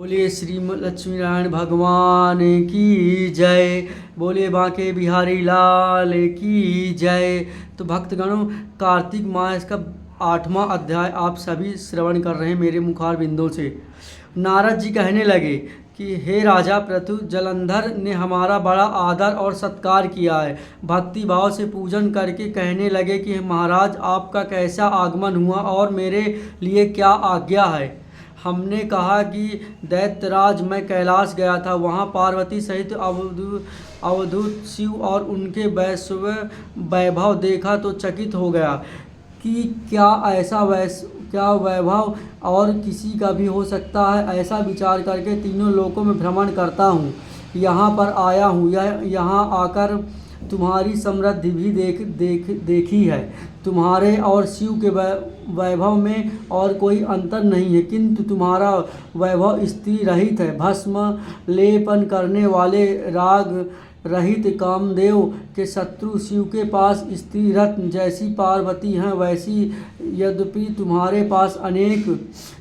बोलिए श्री लक्ष्मी नारायण भगवान की जय। बोलिए बांके बिहारी लाल की जय। तो भक्तगणों, कार्तिक मास का 8वां अध्याय आप सभी श्रवण कर रहे हैं मेरे मुखार बिंदों से। नारद जी कहने लगे कि हे राजा पृथु, जलंधर ने हमारा बड़ा आदर और सत्कार किया है। भक्ति भाव से पूजन करके कहने लगे कि महाराज, आपका कैसा आगमन हुआ और मेरे लिए क्या आज्ञा है। हमने कहा कि दैत्यराज, मैं कैलाश गया था, वहाँ पार्वती सहित अवधूत शिव और उनके वैभव देखा तो चकित हो गया कि क्या वैभव और किसी का भी हो सकता है। ऐसा विचार करके तीनों लोकों में भ्रमण करता हूँ, यहाँ पर आया हूँ। यहाँ आकर तुम्हारी समृद्धि भी देखी है। तुम्हारे और शिव के वैभव में और कोई अंतर नहीं है, किंतु तुम्हारा वैभव स्त्री रहित है। भस्म लेपन करने वाले राग रहित कामदेव के शत्रु शिव के पास स्त्री रत्न जैसी पार्वती हैं, वैसी यद्यपि तुम्हारे पास अनेक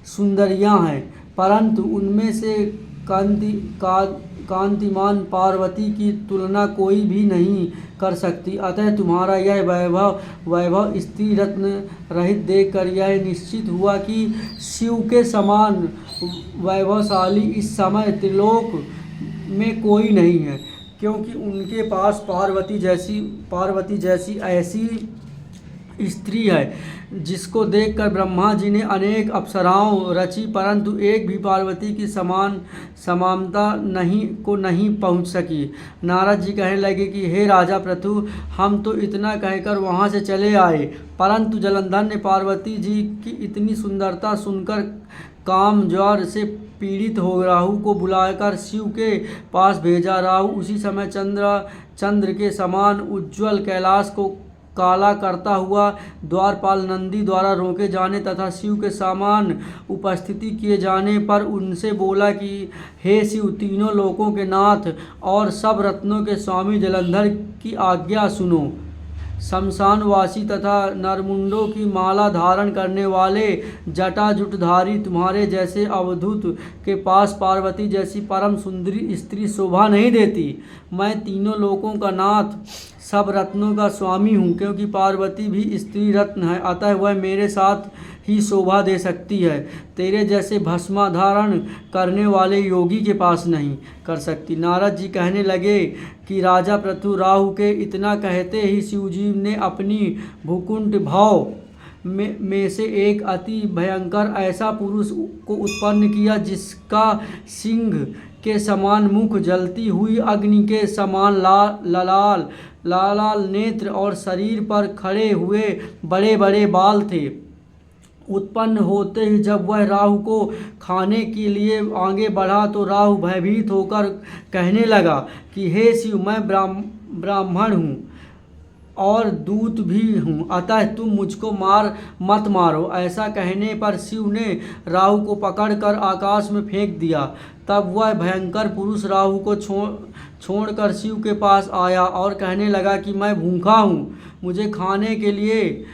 सुंदरियां हैं, परंतु उनमें से कांतिमान पार्वती की तुलना कोई भी नहीं कर सकती। अतः तुम्हारा यह वैभव स्त्री रत्न रहित देखकर यह निश्चित हुआ कि शिव के समान वैभवशाली इस समय त्रिलोक में कोई नहीं है, क्योंकि उनके पास पार्वती जैसी ऐसी स्त्री है जिसको देखकर ब्रह्मा जी ने अनेक अप्सराओं रची, परंतु एक भी पार्वती की समानता नहीं पहुंच सकी। नारद जी कहने लगे कि हे राजा पृथु, हम तो इतना कहकर वहां से चले आए, परंतु जलंधर ने पार्वती जी की इतनी सुंदरता सुनकर काम ज्वर से पीड़ित हो राहु को बुलाकर शिव के पास भेजा। राहु उसी समय चंद्र के समान उज्ज्वल कैलाश को काला करता हुआ द्वारपाल नंदी द्वारा रोके जाने तथा शिव के समान उपस्थिति किए जाने पर उनसे बोला कि हे शिव, तीनों लोकों के नाथ और सब रत्नों के स्वामी जलंधर की आज्ञा सुनो। शमशानवासी तथा नरमुंडों की माला धारण करने वाले जटाजुटधारी तुम्हारे जैसे अवधूत के पास पार्वती जैसी परम सुंदरी स्त्री शोभा नहीं देती। मैं तीनों लोकों का नाथ, सब रत्नों का स्वामी हूँ, क्योंकि पार्वती भी स्त्री रत्न है, अतः वह मेरे साथ ही शोभा दे सकती है, तेरे जैसे भस्माधारण करने वाले योगी के पास नहीं कर सकती। नारद जी कहने लगे कि राजा पृथु, राहु के इतना कहते ही शिवजी ने अपनी भूकुंठ भाव में से एक अति भयंकर ऐसा पुरुष को उत्पन्न किया, जिसका सिंह के समान मुख, जलती हुई अग्नि के समान लाल नेत्र और शरीर पर खड़े हुए बड़े बड़े बाल थे। उत्पन्न होते ही जब वह राहु को खाने के लिए आगे बढ़ा तो राहु भयभीत होकर कहने लगा कि हे शिव, मैं ब्राह्मण हूँ और दूत भी हूँ, अतः तुम मुझको मत मारो। ऐसा कहने पर शिव ने राहु को पकड़कर आकाश में फेंक दिया। तब वह भयंकर पुरुष राहु को छोड़कर शिव के पास आया और कहने लगा कि मैं भूखा हूँ, मुझे खाने के लिए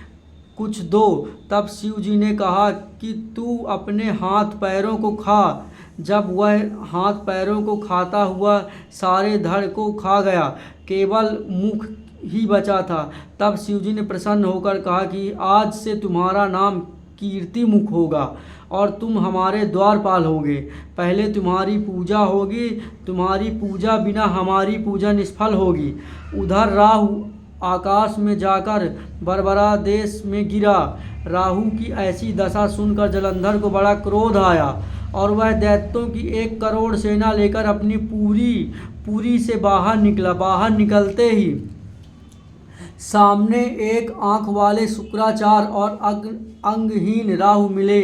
कुछ दो। तब शिव जी ने कहा कि तू अपने हाथ पैरों को खा। जब वह हाथ पैरों को खाता हुआ सारे धड़ को खा गया, केवल मुख ही बचा था। तब शिव जी ने प्रसन्न होकर कहा कि आज से तुम्हारा नाम कीर्ति मुख होगा और तुम हमारे द्वारपाल होगे। पहले तुम्हारी पूजा होगी, तुम्हारी पूजा बिना हमारी पूजा निष्फल होगी। उधर राहु आकाश में जाकर बरबरा देश में गिरा। राहु की ऐसी दशा सुनकर जलंधर को बड़ा क्रोध आया और वह दैत्यों की 1 करोड़ सेना लेकर अपनी पूरी से बाहर निकला। बाहर निकलते ही सामने एक आंख वाले शुक्राचार्य और अंगहीन राहु मिले।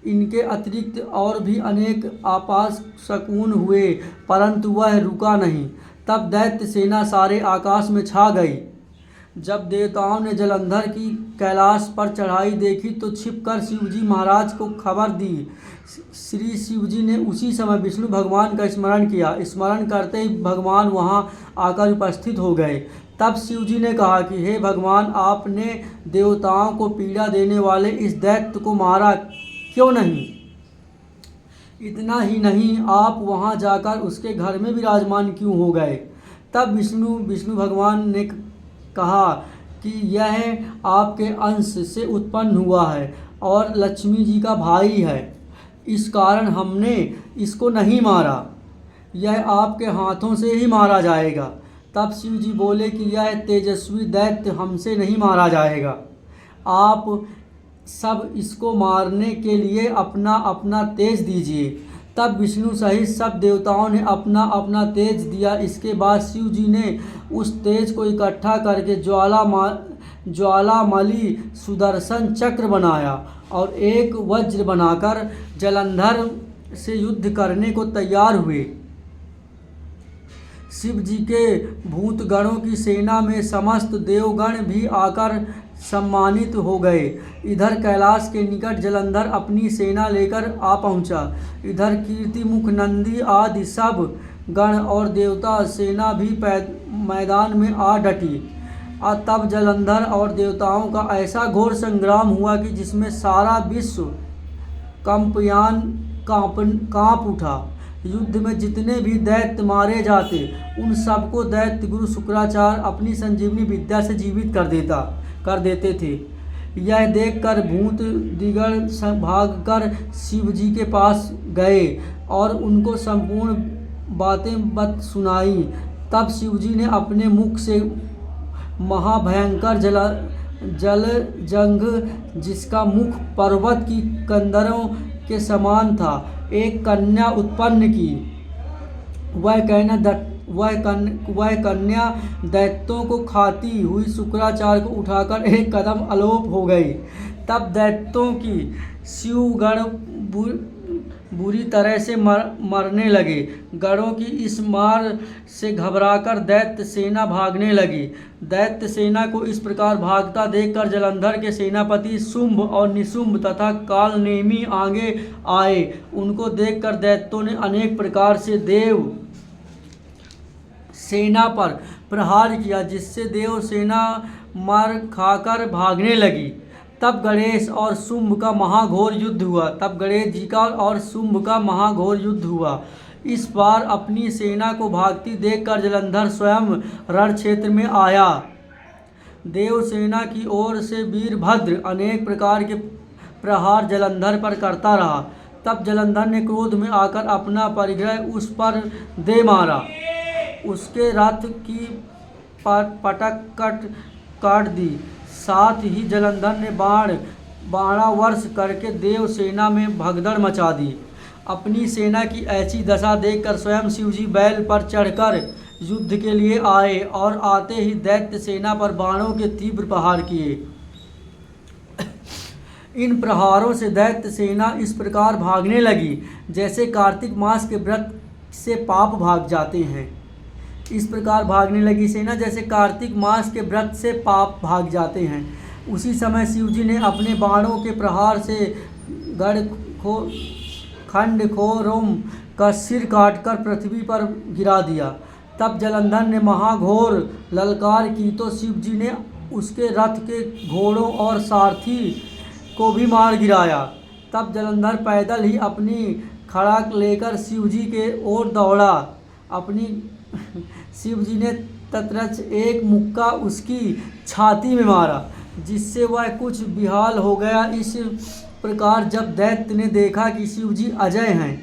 इनके अतिरिक्त और भी अनेक आपास शकुन हुए, परंतु वह रुका नहीं। तब दैत्य सेना सारे आकाश में छा गई। जब देवताओं ने जलंधर की कैलाश पर चढ़ाई देखी तो छिपकर शिवजी महाराज को खबर दी। श्री शिवजी ने उसी समय विष्णु भगवान का स्मरण किया। स्मरण करते ही भगवान वहां आकर उपस्थित हो गए। तब शिवजी ने कहा कि हे भगवान, आपने देवताओं को पीड़ा देने वाले इस दैत्य को मारा क्यों नहीं। इतना ही नहीं, आप वहाँ जाकर उसके घर में विराजमान क्यों हो गए? तब विष्णु भगवान ने कहा कि यह आपके अंश से उत्पन्न हुआ है और लक्ष्मी जी का भाई है, इस कारण हमने इसको नहीं मारा, यह आपके हाथों से ही मारा जाएगा। तब शिव जी बोले कि यह तेजस्वी दैत्य हमसे नहीं मारा जाएगा, आप सब इसको मारने के लिए अपना अपना तेज दीजिए। तब विष्णु सहित सब देवताओं ने अपना अपना तेज दिया। इसके बाद शिव जी ने उस तेज को इकट्ठा करके ज्वालामलि सुदर्शन चक्र बनाया और एक वज्र बनाकर जलंधर से युद्ध करने को तैयार हुए। शिव जी के भूतगणों की सेना में समस्त देवगण भी आकर सम्मानित हो गए। इधर कैलाश के निकट जलंधर अपनी सेना लेकर आ पहुंचा। इधर कीर्तिमुख, नंदी आदि सब गण और देवता सेना भी मैदान में आ डटी। तब जलंधर और देवताओं का ऐसा घोर संग्राम हुआ कि जिसमें सारा विश्व कांप उठा। युद्ध में जितने भी दैत्य मारे जाते उन सबको दैत्य गुरु शुक्राचार्य अपनी संजीवनी विद्या से जीवित कर देते थे। यह देखकर भूत दिगण भागकर शिव जी के पास गए और उनको संपूर्ण बातें सुनाई। तब शिव जी ने अपने मुख से महाभयंकर जल जंग, जिसका मुख पर्वत की कंदरों के समान था, एक कन्या उत्पन्न की। वह कन्या दैत्यों को खाती हुई शुक्राचार्य को उठाकर एक कदम अलोप हो गई। तब दैत्यों की शिवगण बुरी तरह से मरने लगे। गणों की इस मार से घबराकर दैत्य सेना भागने लगी। दैत्य सेना को इस प्रकार भागता देखकर जलंधर के सेनापति शुंभ और निशुंभ तथा कालनेमी आगे आए। उनको देखकर दैत्यों ने अनेक प्रकार से देव सेना पर प्रहार किया, जिससे देव सेना मार खाकर भागने लगी। तब गणेश और शुंभ का महाघोर युद्ध हुआ। गणेश जी का और शुंभ का महाघोर युद्ध हुआ। इस बार अपनी सेना को भागती देखकर जलंधर स्वयं रण क्षेत्र में आया। देव सेना की ओर से वीरभद्र अनेक प्रकार के प्रहार जलंधर पर करता रहा। तब जलंधर ने क्रोध में आकर अपना परिग्रह उस पर दे मारा। उसके रथ की पटक काट दी। साथ ही जलंधर ने बाणावर्ष करके देव सेना में भगदड़ मचा दी। अपनी सेना की ऐसी दशा देखकर स्वयं शिवजी बैल पर चढ़कर युद्ध के लिए आए और आते ही दैत्य सेना पर बाणों के तीव्र प्रहार किए। इन प्रहारों से दैत्य सेना इस प्रकार भागने लगी जैसे कार्तिक मास के व्रत से पाप भाग जाते हैं। इस प्रकार भागने लगी सेना जैसे कार्तिक मास के व्रत से पाप भाग जाते हैं। उसी समय शिवजी ने अपने बाणों के प्रहार से खंडखोरों का सिर काटकर पृथ्वी पर गिरा दिया। तब जलंधर ने महाघोर ललकार की तो शिवजी ने उसके रथ के घोड़ों और सारथी को भी मार गिराया। तब जलंधर पैदल ही अपनी खड़ाक लेकर शिवजी के ओर दौड़ा। शिवजी ने तत्रच एक मुक्का उसकी छाती में मारा, जिससे वह कुछ बेहाल हो गया। इस प्रकार जब दैत्य ने देखा कि शिवजी अजय हैं,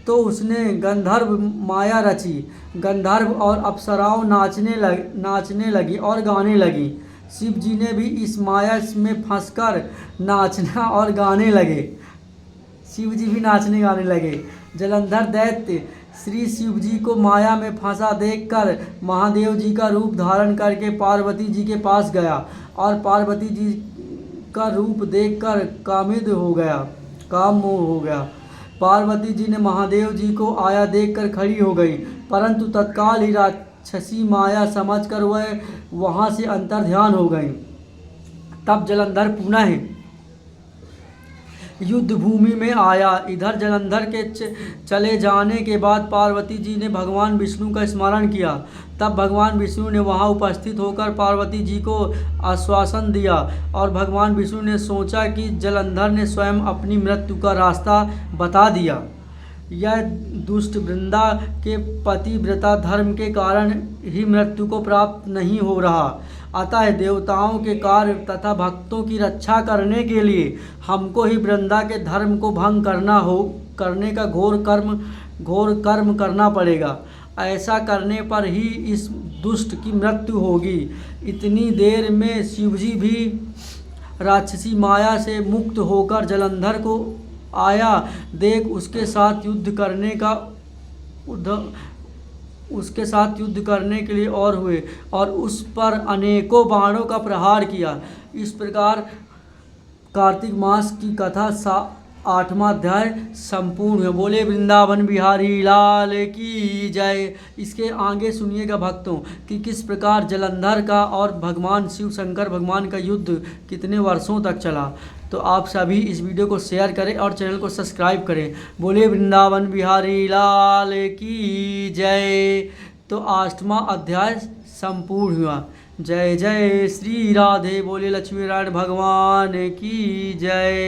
तो उसने गंधर्व माया रची। गंधर्व और अप्सराओं नाचने लगी और गाने लगी। शिवजी ने भी इस माया में फंसकर नाचना और गाने लगे। शिवजी भी नाचने गाने लगे। जलंधर दैत्य श्री शिवजी को माया में फंसा देखकर महादेव जी का रूप धारण करके पार्वती जी के पास गया और पार्वती जी का रूप देखकर काममोह हो गया। पार्वती जी ने महादेव जी को आया देखकर खड़ी हो गई, परंतु तत्काल ही राक्षसी माया समझकर वह वहाँ से अंतर्ध्यान हो गई। तब जलंधर पुनः युद्ध भूमि में आया। इधर जलंधर के चले जाने के बाद पार्वती जी ने भगवान विष्णु का स्मरण किया। तब भगवान विष्णु ने वहां उपस्थित होकर पार्वती जी को आश्वासन दिया और भगवान विष्णु ने सोचा कि जलंधर ने स्वयं अपनी मृत्यु का रास्ता बता दिया। यह दुष्ट वृंदा के पतिव्रता धर्म के कारण ही मृत्यु को प्राप्त नहीं हो रहा। अतः देवताओं के कार्य तथा भक्तों की रक्षा करने के लिए हमको ही वृंदा के धर्म को भंग करने का घोर कर्म करना पड़ेगा। ऐसा करने पर ही इस दुष्ट की मृत्यु होगी। इतनी देर में शिवजी भी राक्षसी माया से मुक्त होकर जलंधर को आया। देख उसके साथ युद्ध करने के लिए और हुए और उस पर अनेकों बाणों का प्रहार किया। इस प्रकार कार्तिक मास की कथा 8वां अध्याय संपूर्ण है। बोले वृंदावन बिहारी लाल की जय। इसके आगे सुनिएगा भक्तों कि किस प्रकार जलंधर का और भगवान शिव शंकर भगवान का युद्ध कितने वर्षों तक चला। तो आप सभी इस वीडियो को शेयर करें और चैनल को सब्सक्राइब करें। बोले वृंदावन बिहारी लाल की जय। तो 8वां अध्याय संपूर्ण हुआ। जय जय श्री राधे। बोले लक्ष्मी नारायण भगवान की जय।